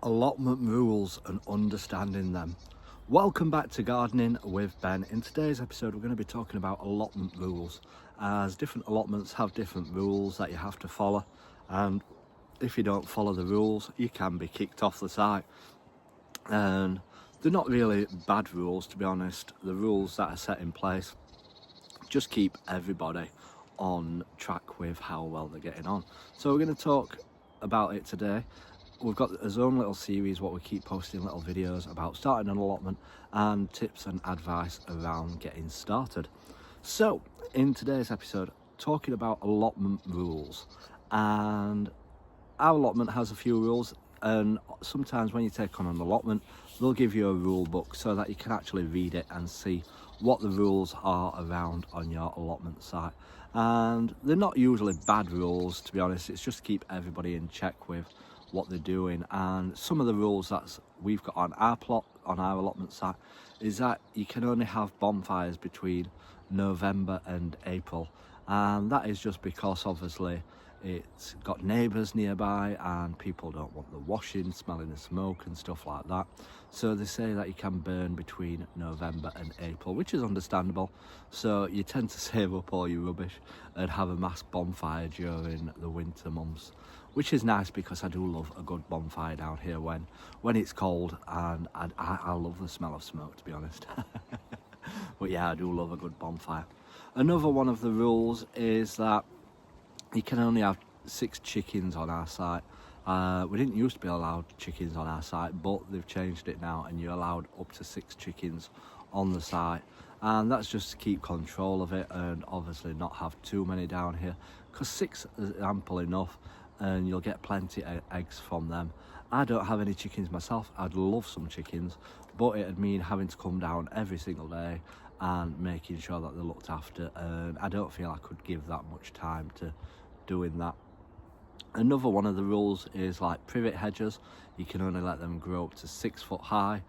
Allotment rules and understanding them. Welcome back to Gardening with Ben. In today's episode we're going to be talking about allotment rules, as different allotments have different rules that you have to follow, and if you don't follow the rules you can be kicked off the site. And they're not really bad rules, to be honest. The rules that are set in place just keep everybody on track with how well they're getting on. So we're going to talk about it today. We've got his own little series what we keep posting little videos about starting an allotment and tips and advice around getting started. So in today's episode, talking about allotment rules, and our allotment has a few rules, and sometimes when you take on an allotment they'll give you a rule book so that you can actually read it and see what the rules are around on your allotment site. And they're not usually bad rules, to be honest. It's just to keep everybody in check with what they're doing. And some of the rules that we've got on our plot, on our allotment site, is that you can only have bonfires between November and April, and that is just because obviously it's got neighbours nearby and people don't want the washing smelling the smoke and stuff like that. So they say that you can burn between November and April, which is understandable. So you tend to save up all your rubbish and have a mass bonfire during the winter months, which is nice because I do love a good bonfire down here when it's cold, and I love the smell of smoke, to be honest. But yeah, I do love a good bonfire. Another one of the rules is that you can only have 6 chickens on our site. We didn't used to be allowed chickens on our site, but they've changed it now and you're allowed up to 6 chickens on the site, and that's just to keep control of it and obviously not have too many down here, because 6 is ample enough and you'll get plenty of eggs from them. I don't have any chickens myself. I'd love some chickens, but it'd mean having to come down every single day and making sure that they're looked after, and I don't feel I could give that much time to doing that. Another one of the rules is like privet hedges. You can only let them grow up to 6 foot high,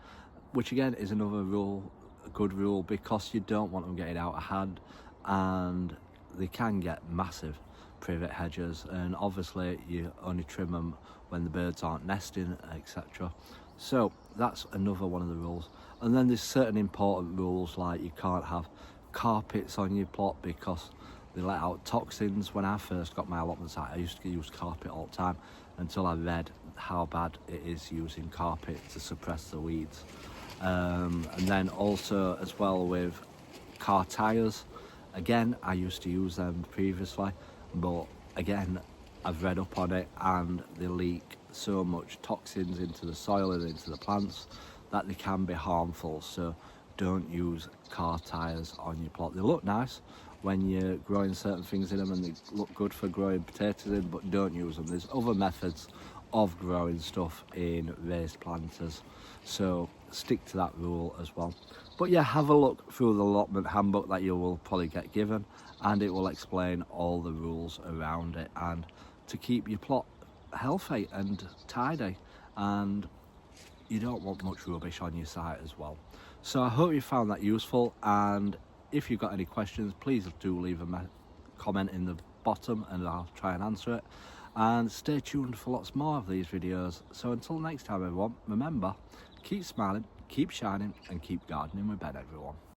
which again is another rule, a good rule, because you don't want them getting out of hand, and they can get massive privet hedges, and obviously you only trim them when the birds aren't nesting, etc. So that's another one of the rules. And then there's certain important rules, like you can't have carpets on your plot because they let out toxins. When I first got my allotment site I used to use carpet all the time until I read how bad it is using carpet to suppress the weeds. And then also as well with car tyres, again I used to use them previously, but again I've read up on it and they leak so much toxins into the soil and into the plants that they can be harmful. So don't use car tyres on your plot. They look nice when you're growing certain things in them and they look good for growing potatoes in, but don't use them. There's other methods of growing stuff in raised planters, so stick to that rule as well. But yeah, have a look through the allotment handbook that you will probably get given, and it will explain all the rules around it, and to keep your plot healthy and tidy, and you don't want much rubbish on your site as well. So I hope you found that useful, and if you've got any questions please do leave a comment in the bottom and I'll try and answer it. And stay tuned for lots more of these videos. So until next time everyone, remember, keep smiling, keep shining and keep gardening with Ben, everyone.